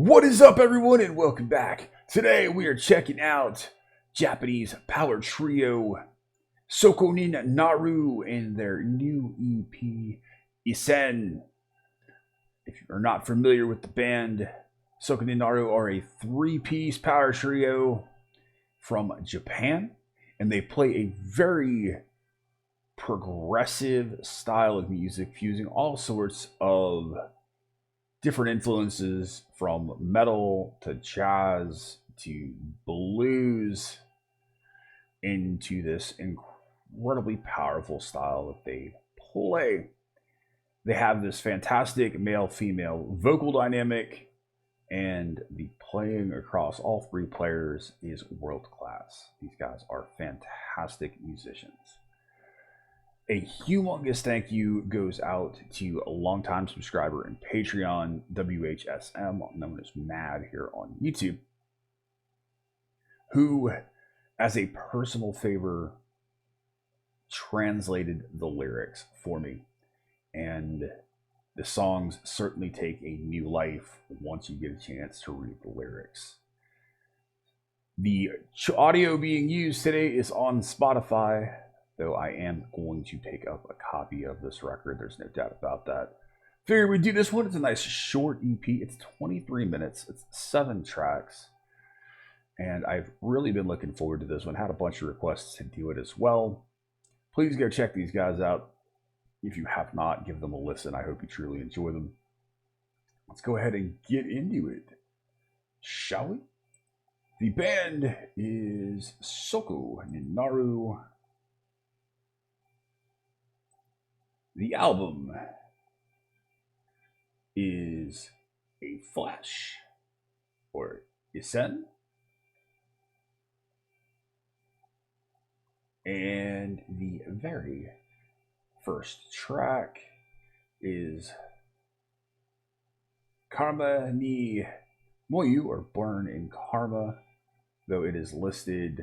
What is up, everyone, and welcome back. Today we are checking out Japanese power trio Sokoninaru and their new EP, Issen. If you're not familiar with the band, Sokoninaru are a three-piece power trio from Japan, and they play a very progressive style of music, fusing all sorts of different influences from metal to jazz to blues into this incredibly powerful style that they play. They have this fantastic male-female vocal dynamic, and the playing across all three players is world-class. These guys are fantastic musicians. A humongous thank you goes out to a longtime subscriber and Patreon, WHSM, known as Mad here on YouTube, who, as a personal favor, translated the lyrics for me. And the songs certainly take a new life once you get a chance to read the lyrics. The audio being used today is on Spotify, though I am going to pick up a copy of this record. There's no doubt about that. Figured we'd do this one. It's a nice short EP. It's 23 minutes. It's 7 tracks. And I've really been looking forward to this one. Had a bunch of requests to do it as well. Please go check these guys out. If you have not, give them a listen. I hope you truly enjoy them. Let's go ahead and get into it, shall we? The band is Sokoninaru. The album is A Flash, or Issen. And the very first track is Karma ni Moyu, or Burn in Karma, though it is listed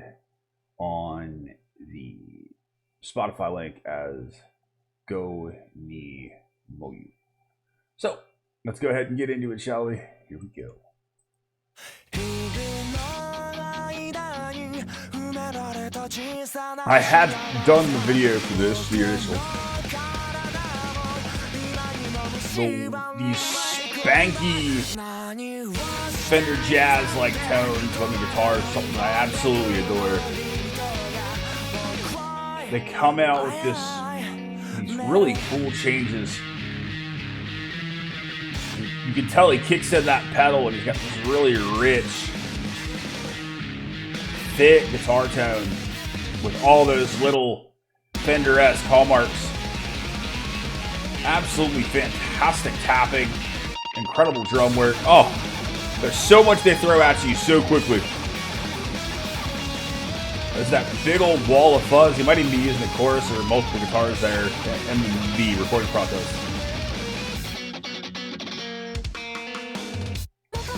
on the Spotify link as Go ni Moyu. So, let's go ahead and get into it, shall we? Here we go. I had done the video for this, the initial. These spanky Fender jazz-like tones on the guitar is something I absolutely adore. They come out with these really cool changes. You can tell he kicks in that pedal and he's got this really rich, thick guitar tone with all those little Fender-esque hallmarks. Absolutely fantastic tapping, incredible drum work. Oh, there's so much they throw at you so quickly. There's that big old wall of fuzz. You might even be using the chorus or multiple guitars there in the recording process.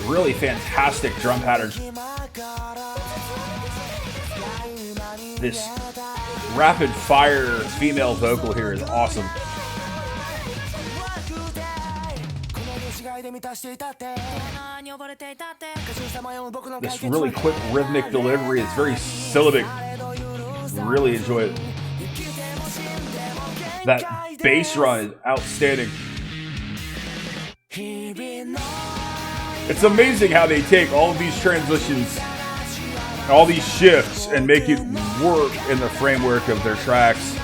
Really fantastic drum patterns. This rapid fire female vocal here is awesome. This really quick rhythmic delivery is very syllabic. Really enjoy it. That bass run is outstanding. It's amazing how they take all of these transitions, all these shifts, and make it work in the framework of their tracks.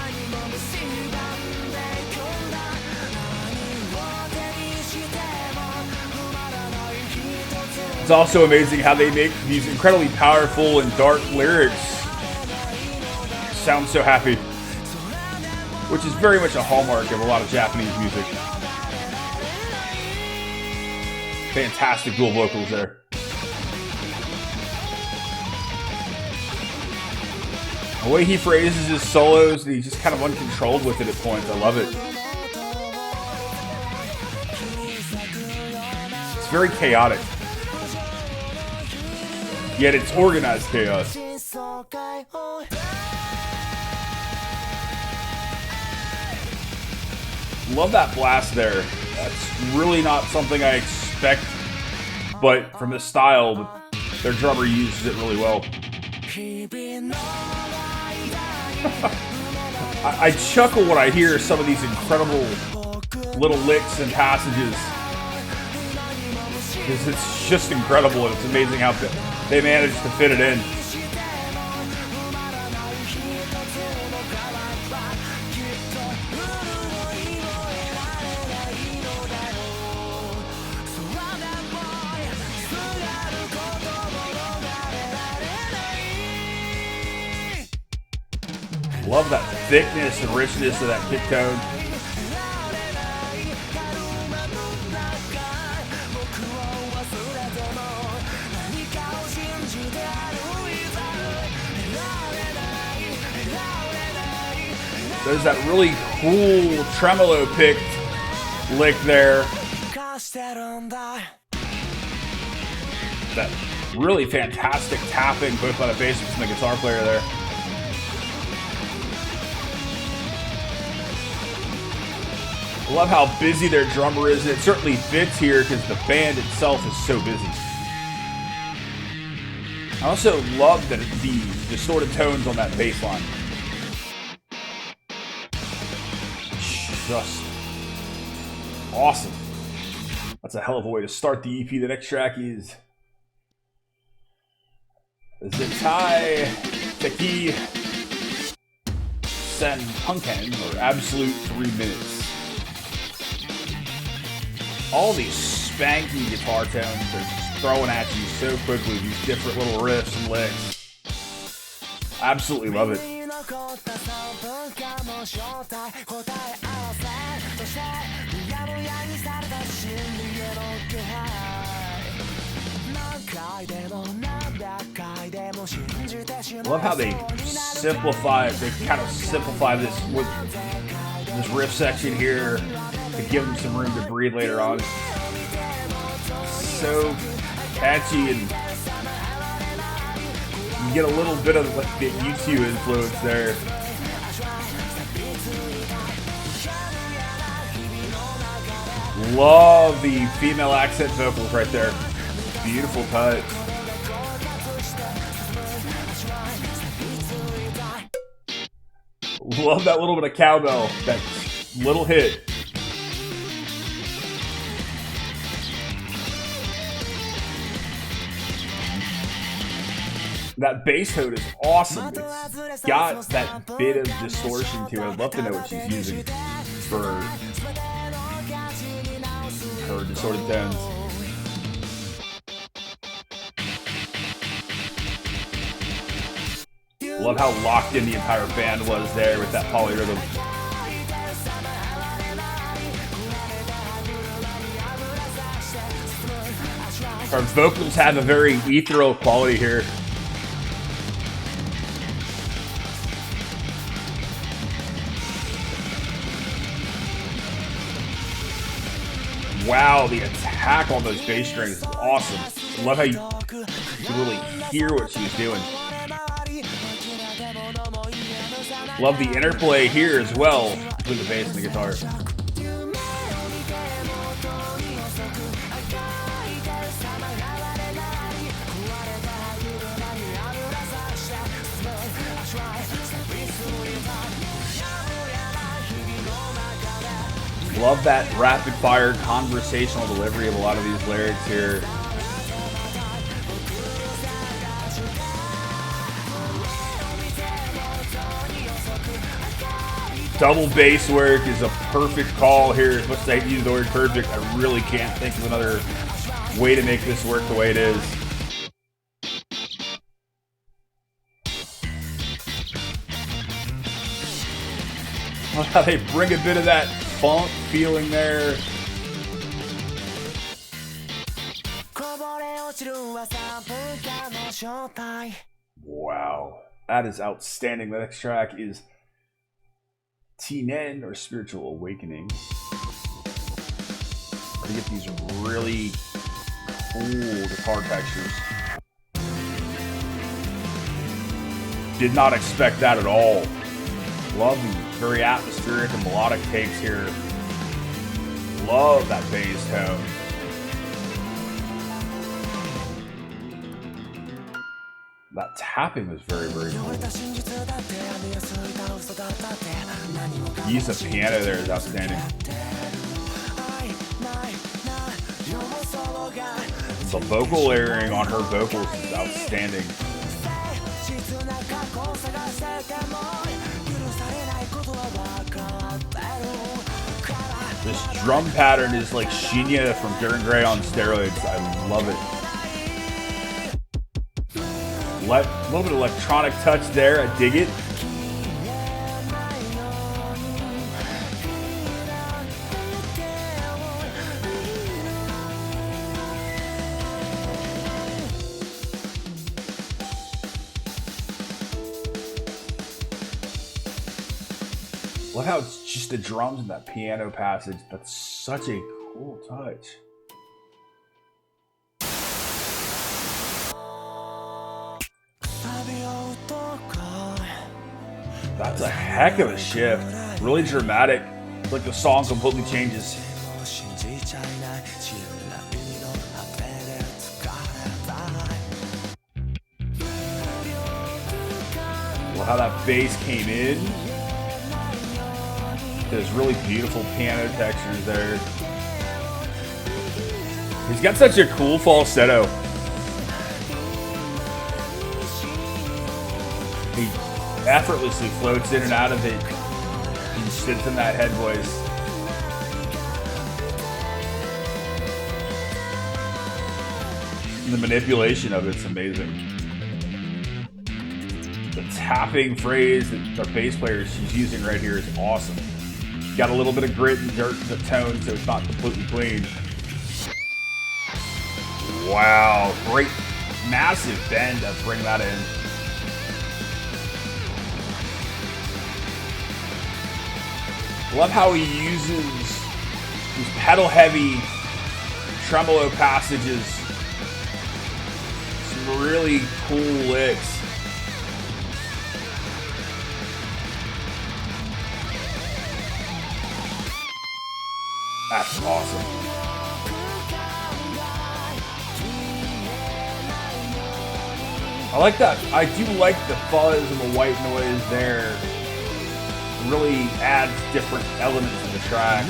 It's also amazing how they make these incredibly powerful and dark lyrics sound so happy, which is very much a hallmark of a lot of Japanese music. Fantastic dual vocals there. The way he phrases his solos, he's just kind of uncontrolled with it at points. I love it. It's very chaotic. Yet it's organized chaos. Love that blast there. That's really not something I expect but from the style, their drummer uses it really well. I chuckle when I hear some of these incredible little licks and passages, because it's just incredible, and it's amazing how they managed to fit it in. Love that thickness and richness of that kick tone. There's that really cool tremolo picked lick there. That really fantastic tapping both by the bassist and the guitar player there. I love how busy their drummer is, and it certainly fits here because the band itself is so busy. I also love the distorted tones on that bass line. Just awesome. That's a hell of a way to start the EP. The next track is Zetai Teki Sen Punken, or Absolute 3 Minutes. All these spanky guitar tones they're just throwing at you so quickly, these different little riffs and licks. Absolutely love it. Love how they simplify it. They kind of simplify this with this riff section here to give them some room to breathe later on. So catchy, and you get a little bit of like the U2 influence there. Love the female accent vocals right there. Beautiful touch. Love that little bit of cowbell, that little hit. That bass tone is awesome. It's got that bit of distortion to it. I'd love to know what she's using for her distorted tones. Love how locked in the entire band was there with that polyrhythm. Our vocals have a very ethereal quality here. Wow, the attack on those bass strings is awesome. I love how you can really hear what she's doing. Love the interplay here as well between the bass and the guitar. Love that rapid-fire conversational delivery of a lot of these lyrics here. Double bass work is a perfect call here. As much as I use the word perfect, I really can't think of another way to make this work the way it is. How they bring a bit of that funk feeling there. Wow, that is outstanding. The next track is Tinen, or Spiritual Awakening. To get these really cool guitar textures. Did not expect that at all. Love the very atmospheric and melodic takes here. Love that bass tone. That tapping was very, very cool. The use of piano there is outstanding. The vocal layering on her vocals is outstanding. This drum pattern is like Shinya from Darren Gray on steroids. I love it. A little bit of electronic touch there. I dig it. Love how it's just the drums and that piano passage. That's such a cool touch. That's a heck of a shift. Really dramatic. It's like the song completely changes. Well, how that bass came in. There's really beautiful piano textures there. He's got such a cool falsetto. He effortlessly floats in and out of it. He sits in that head voice. And the manipulation of it's amazing. The tapping phrase that the bass player she's using right here is awesome. Got a little bit of grit and dirt in the tone, so it's not completely clean. Wow, great, massive bend to bring that in. Love how he uses these pedal-heavy tremolo passages. Some really cool licks. That's awesome. I like that. I do like the fuzz and the white noise there. It really adds different elements to the track.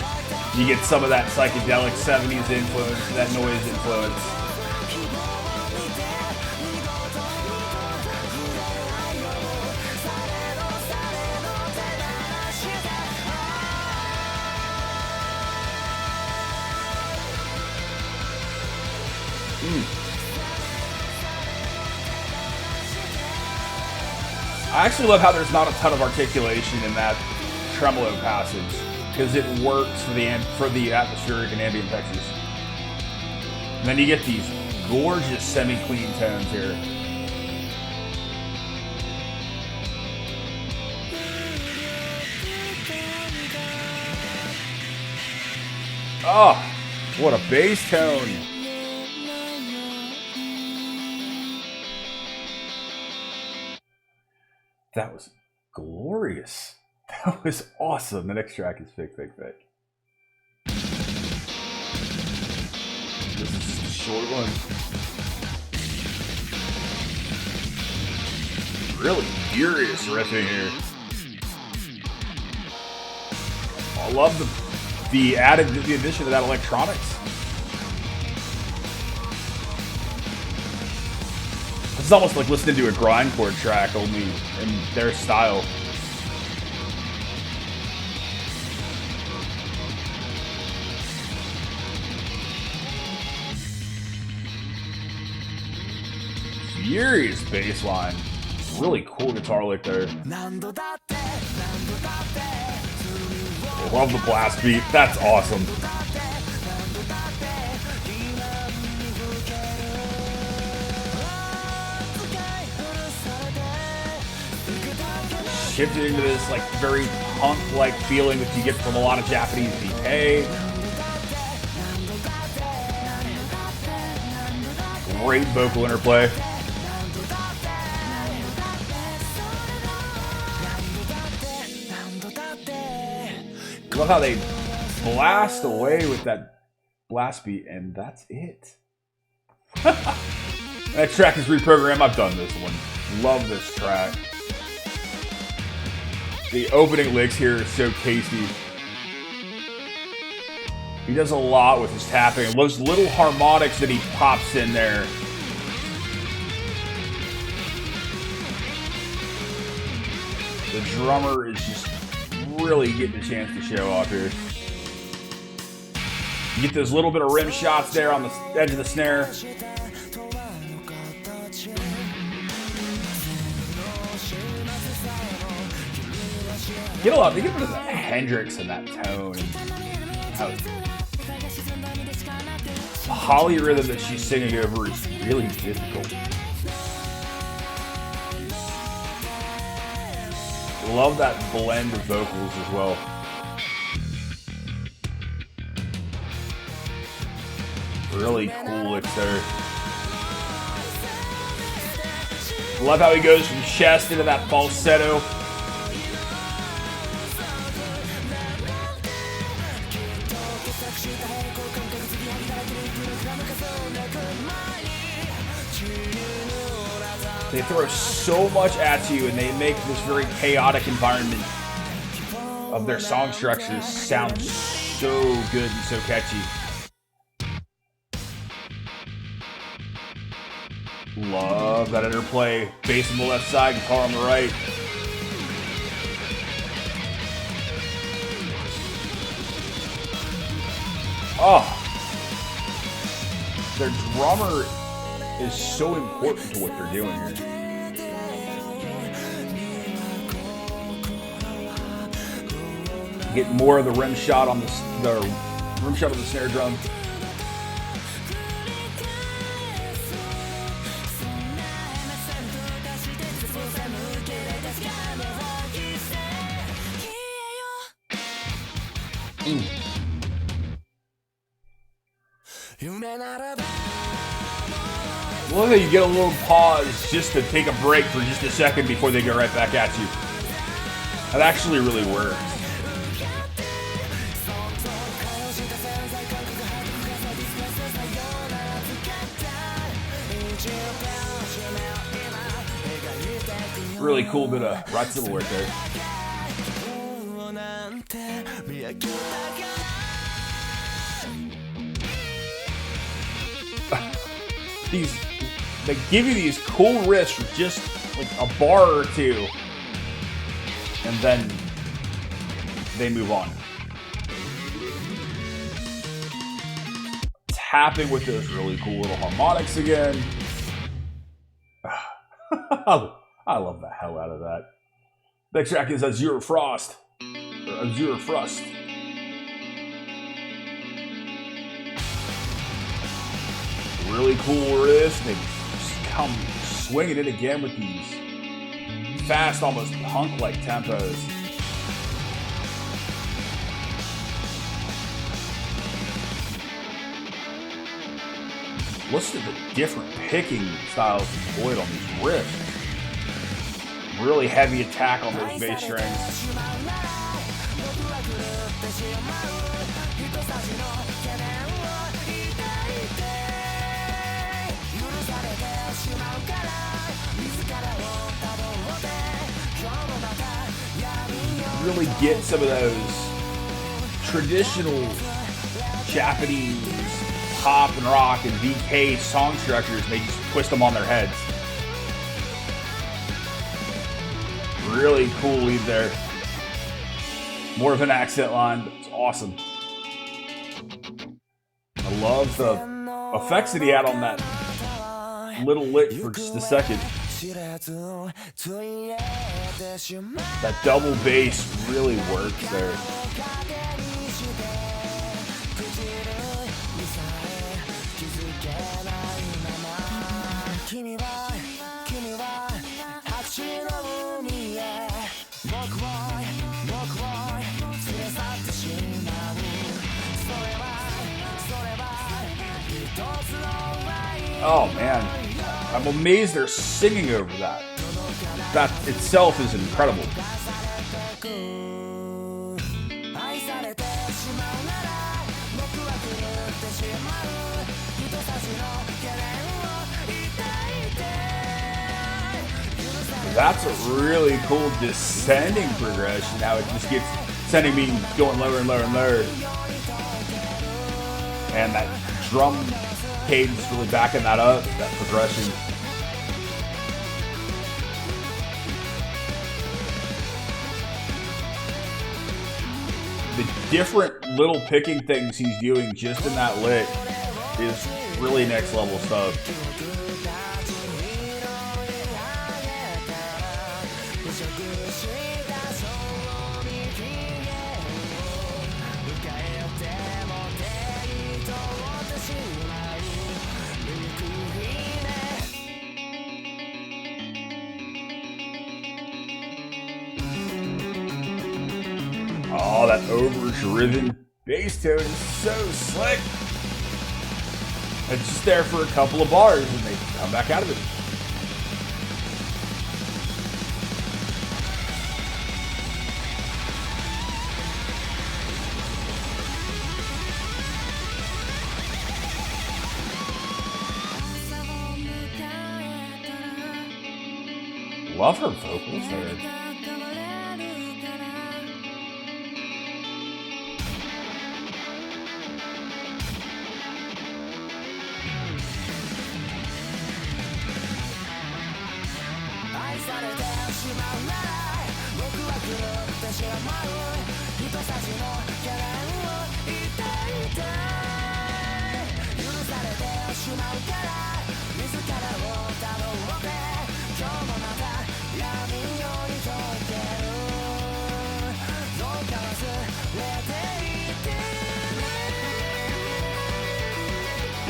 You get some of that psychedelic 70s influence, that noise influence. I actually love how there's not a ton of articulation in that tremolo passage because it works for the atmospheric and ambient textures. And then you get these gorgeous semi-clean tones here. Oh, what a bass tone. That was glorious. That was awesome. The next track is Fake, Fake, Fake. This is just a short one. Really furious riffing here. I love the addition of that electronics. It's almost like listening to a grindcore track, only in their style. Furious bass line. Really cool guitar lick there. I love the blast beat. That's awesome. Shifted into this like very punk-like feeling that you get from a lot of Japanese DK. Great vocal interplay. Love how they blast away with that blast beat, and that's it. That track is reprogrammed. I've done this one. Love this track. The opening licks here are so tasty. He does a lot with his tapping. Those little harmonics that he pops in there. The drummer is just really getting a chance to show off here. You get those little bit of rim shots there on the edge of the snare. Get a lot. They get rid of that Hendrix and that tone. The Holly rhythm that she's singing over is really difficult. Love that blend of vocals as well. Really cool licks there. Love how he goes from chest into that falsetto. They throw so much at you, and they make this very chaotic environment of their song structures sound so good and so catchy. Love that interplay. Bass on the left side, guitar on the right. Oh, their drummer is so important to what they're doing here. Get more of the rim shot on the rim shot of the snare drum. Well, you get a little pause just to take a break for just a second before they get right back at you. That actually really works. Really cool bit of right fiddle work there. They give you these cool riffs for just like a bar or two, and then they move on. Tapping with those really cool little harmonics again. I love the hell out of that. Next track is Azure Frost. Or Azure Frust. Really cool riff. They just come swinging it again with these fast, almost punk-like tempos. Listen to the different picking styles employed on these riffs. Really heavy attack on those bass strings. Really get some of those traditional Japanese pop and rock and VK song structures. They just twist them on their heads. Really cool lead there. More of an accent line, but it's awesome. I love the effects that he had on that little lick for just a second. That double bass really works there. Oh man, I'm amazed they're singing over that. That itself is incredible. That's a really cool descending progression. Now it just gets descending, meaning going lower and lower and lower. And that drum cadence really backing that up, that progression. The different little picking things he's doing just in that lick is really next level stuff. Oh, that overdriven bass tone is so slick. It's just there for a couple of bars and they come back out of it. Love her vocals there.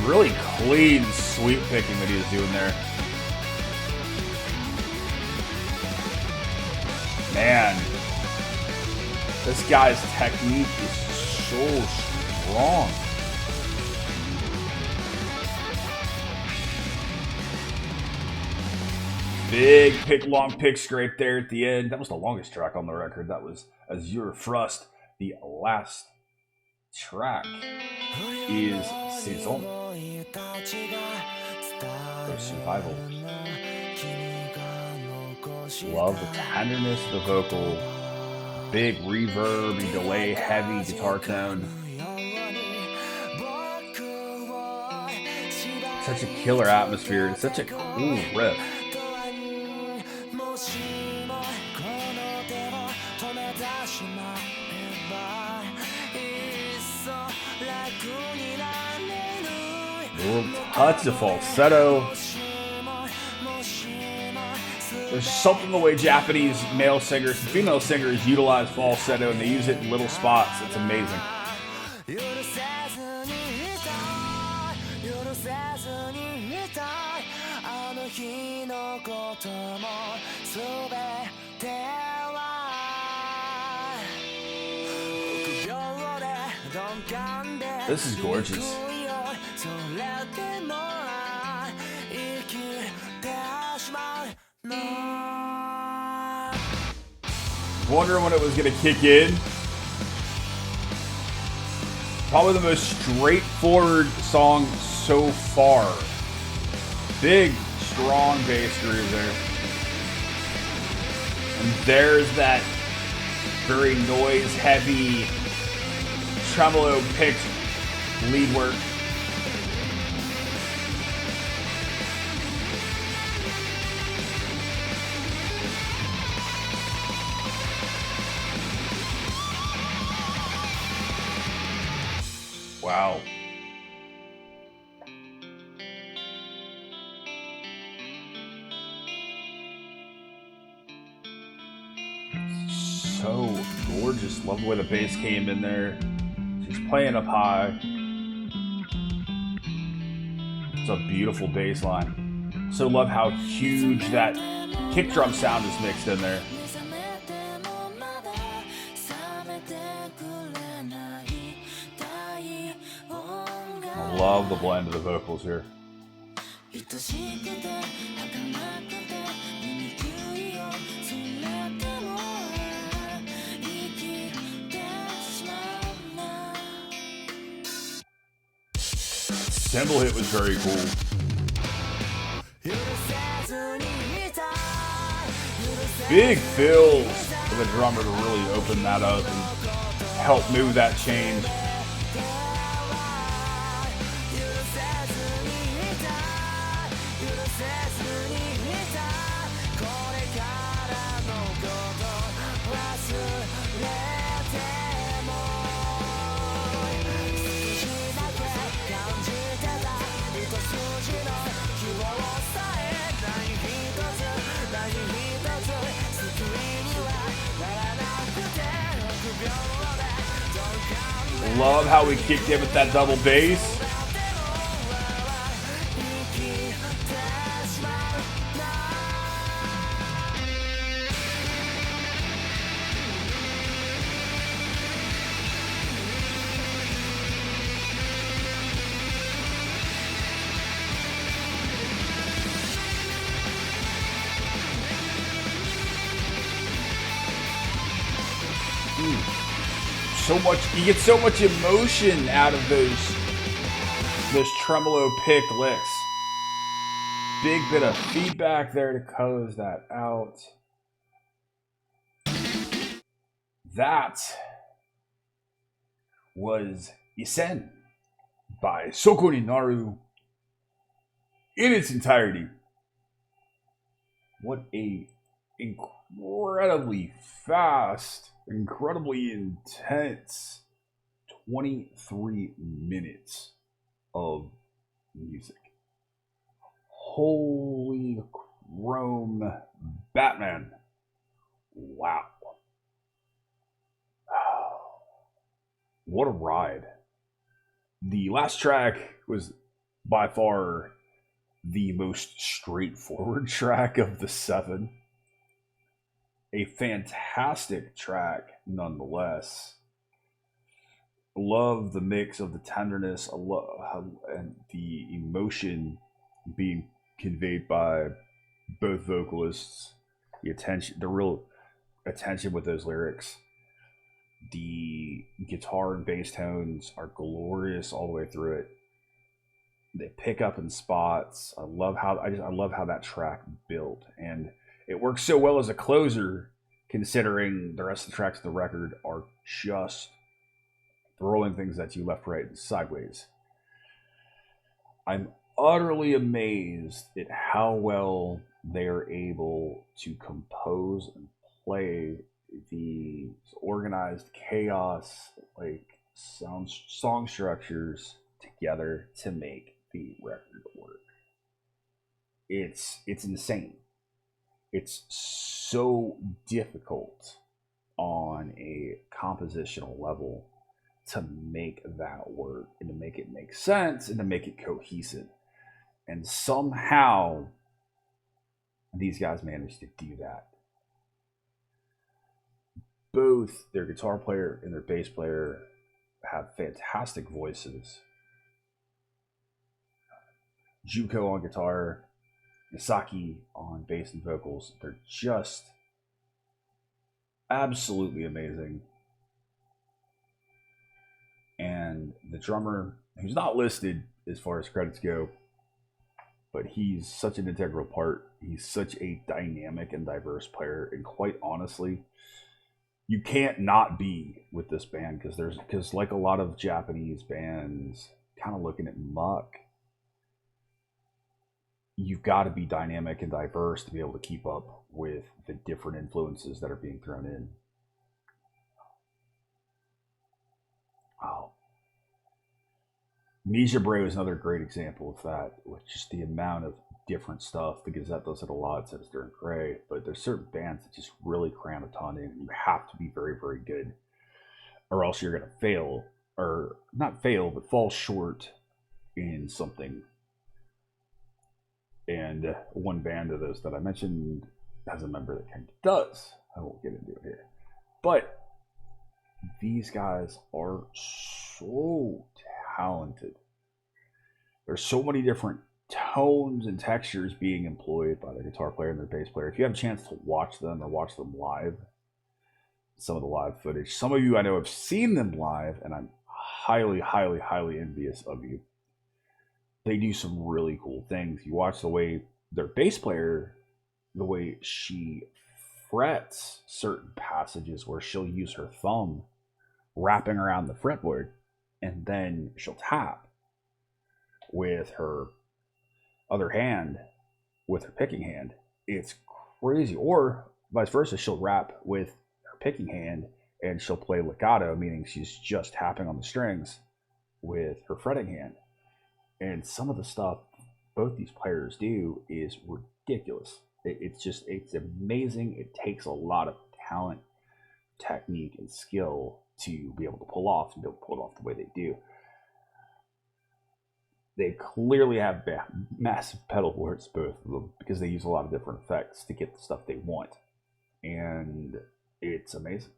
Really clean sweep picking that he was doing there. Man, this guy's technique is so strong. Big pick, long pick scrape there at the end. That was the longest track on the record. That was Azure Frust. The last track is Saison or Survival. Love the tenderness of the vocal. Big reverb and delay, heavy guitar tone. Such a killer atmosphere. It's such a cool riff. Little touch of falsetto. There's something the way Japanese male singers and female singers utilize falsetto, and they use it in little spots. It's amazing. This is gorgeous. Wondering when it was going to kick in. Probably the most straightforward song so far. Big, strong bass groove there. And there's that very noise-heavy tremolo picked lead work. Wow. So gorgeous. Love the way the bass came in there. She's playing up high. It's a beautiful bass line. So love how huge that kick drum sound is mixed in there. I love the blend of the vocals here. Cymbal hit was very cool. Big fills for the drummer to really open that up and help move that change. Love how we kicked in with that double bass. So much, you get so much emotion out of those tremolo picked licks. Big bit of feedback there to close that out. That was Issen by Sokoninaru in its entirety. What a incredibly fast, incredibly intense 23 minutes of music. Holy chrome Batman. Wow. What a ride. The last track was by far the most straightforward track of the 7. A fantastic track nonetheless. Love the mix of the tenderness, and the emotion being conveyed by both vocalists. The attention, the real attention with those lyrics. The guitar and bass tones are glorious all the way through it. They pick up in spots. I love how that track built, and it works so well as a closer, considering the rest of the tracks of the record are just throwing things at you left, right, and sideways. I'm utterly amazed at how well they are able to compose and play the organized chaos, like song structures together to make the record work. It's insane. It's so difficult on a compositional level to make that work and to make it make sense and to make it cohesive. And somehow these guys managed to do that. Both their guitar player and their bass player have fantastic voices. Juko on guitar, Misaki on bass and vocals. They're just absolutely amazing. And the drummer, who's not listed as far as credits go, but he's such an integral part. He's such a dynamic and diverse player. And quite honestly, you can't not be with this band because like a lot of Japanese bands kind of looking at muck, you've got to be dynamic and diverse to be able to keep up with the different influences that are being thrown in. Wow. Misha Bray is another great example of that, with just the amount of different stuff. The Gazette does it a lot, says during Gray, but there's certain bands that just really cram a ton in. You have to be very, very good, or else you're going to fail, or not fail, but fall short in something. And one band of those that I mentioned has a member that kind of does. I won't get into it here. But these guys are so talented. There's so many different tones and textures being employed by the guitar player and the bass player. If you have a chance to watch them or watch them live, some of the live footage, some of you I know have seen them live, and I'm highly, highly, highly envious of you. They do some really cool things. You watch the way their bass player, the way she frets certain passages where she'll use her thumb wrapping around the fretboard, and then she'll tap with her other hand, with her picking hand. It's crazy. Or vice versa, she'll rap with her picking hand and she'll play legato, meaning she's just tapping on the strings with her fretting hand. And some of the stuff both these players do is ridiculous. It's amazing. It takes a lot of talent, technique, and skill to be able to pull off and be able to pull it off the way they do. They clearly have massive pedal boards, both of them, because they use a lot of different effects to get the stuff they want. And it's amazing.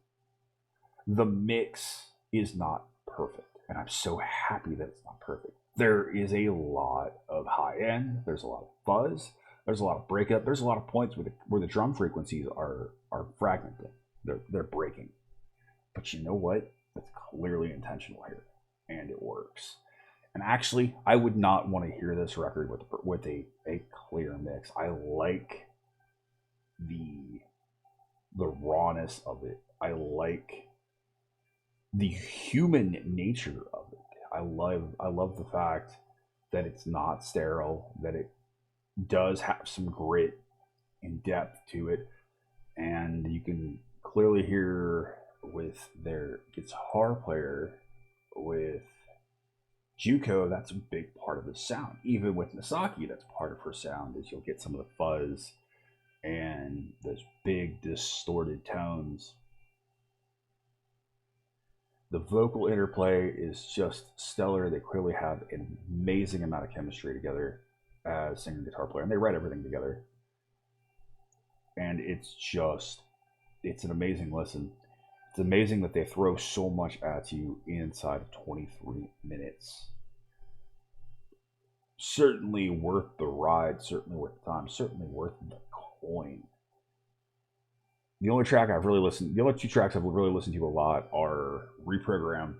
The mix is not perfect, and I'm so happy that it's not perfect. There is a lot of high end, there's a lot of fuzz, there's a lot of breakup, there's a lot of points where the drum frequencies are fragmented. They're breaking. But you know what? It's clearly intentional here, and it works. And actually, I would not want to hear this record with a clear mix. I like the rawness of it. I like the human nature of it. I love the fact that it's not sterile, that it does have some grit and depth to it, and you can clearly hear with their guitar player, with Juko, that's a big part of the sound. Even with Misaki, that's part of her sound, is you'll get some of the fuzz and those big distorted tones. The vocal interplay is just stellar. They clearly have an amazing amount of chemistry together as singer and guitar player, and they write everything together. And it's an amazing listen. It's amazing that they throw so much at you inside of 23 minutes. Certainly worth the ride, certainly worth the time, certainly worth the coin. The only two tracks I've really listened to a lot are Reprogram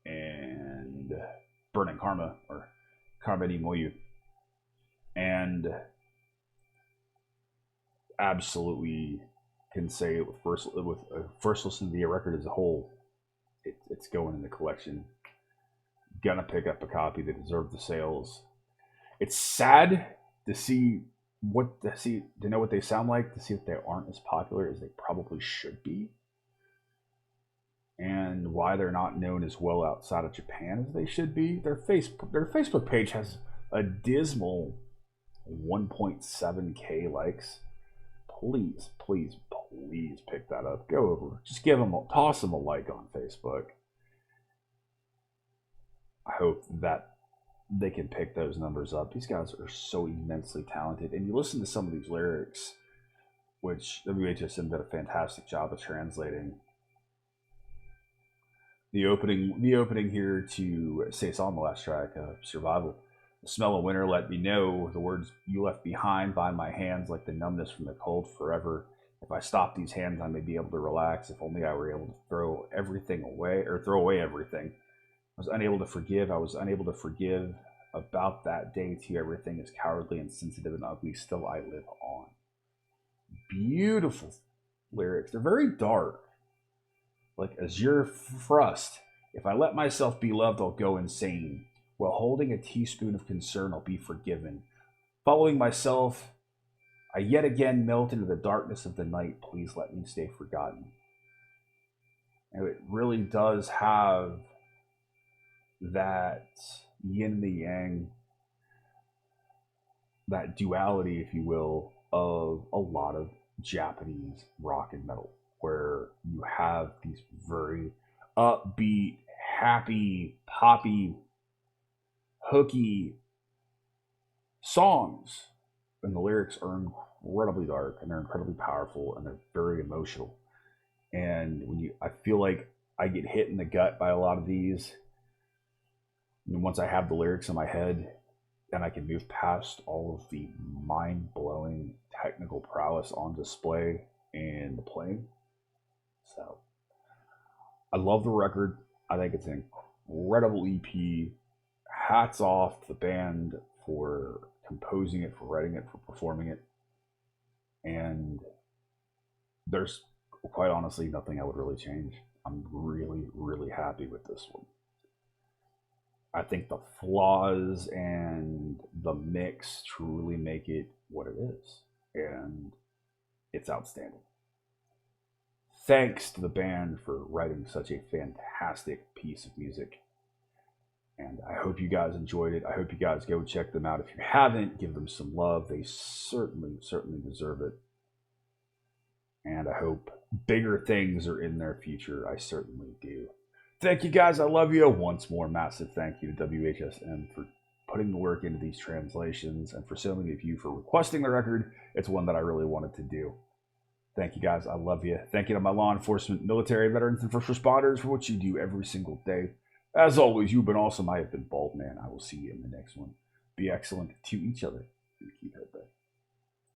and Burning Karma, or Karma ni Moyu. And absolutely can say with first listen to the record as a whole, it's going in the collection. Gonna pick up a copy. They deserve the sales. It's sad to know what they sound like, to see that they aren't as popular as they probably should be, and why they're not known as well outside of Japan as they should be. Their Facebook page has a dismal 1.7k likes. Please pick that up. Go over, just toss them a like on Facebook. I hope that they can pick those numbers up. These guys are so immensely talented, and you listen to some of these lyrics, which WHSM did a fantastic job of translating. The opening here to Say It's On, the last track, Survival. The smell of winter let me know. The words you left behind bind my hands like the numbness from the cold forever. If I stop these hands, I may be able to relax. If only I were able to throw away everything. I was unable to forgive. About that day too. Everything is cowardly, insensitive, and ugly. Still I live on. Beautiful lyrics. They're very dark. Like Azure Frust. If I let myself be loved, I'll go insane. While holding a teaspoon of concern, I'll be forgiven. Following myself, I yet again melt into the darkness of the night. Please let me stay forgotten. And it really does have that yin and the yang, that duality, if you will, of a lot of Japanese rock and metal, where you have these very upbeat, happy, poppy, hooky songs, and the lyrics are incredibly dark, and they're incredibly powerful, and they're very emotional. And I feel like I get hit in the gut by a lot of these. And once I have the lyrics in my head, then I can move past all of the mind-blowing technical prowess on display and the playing. So, I love the record. I think it's an incredible EP. Hats off to the band for composing it, for writing it, for performing it. And there's quite honestly nothing I would really change. I'm really, really happy with this one. I think the flaws and the mix truly make it what it is. And it's outstanding. Thanks to the band for writing such a fantastic piece of music. And I hope you guys enjoyed it. I hope you guys go check them out. If you haven't, give them some love. They certainly, certainly deserve it. And I hope bigger things are in their future. I certainly do. Thank you guys. I love you. Once more, massive thank you to WHSM for putting the work into these translations and for so many of you for requesting the record. It's one that I really wanted to do. Thank you guys. I love you. Thank you to my law enforcement, military, veterans, and first responders for what you do every single day. As always, you've been awesome. I have been Baldman. I will see you in the next one. Be excellent to each other and keep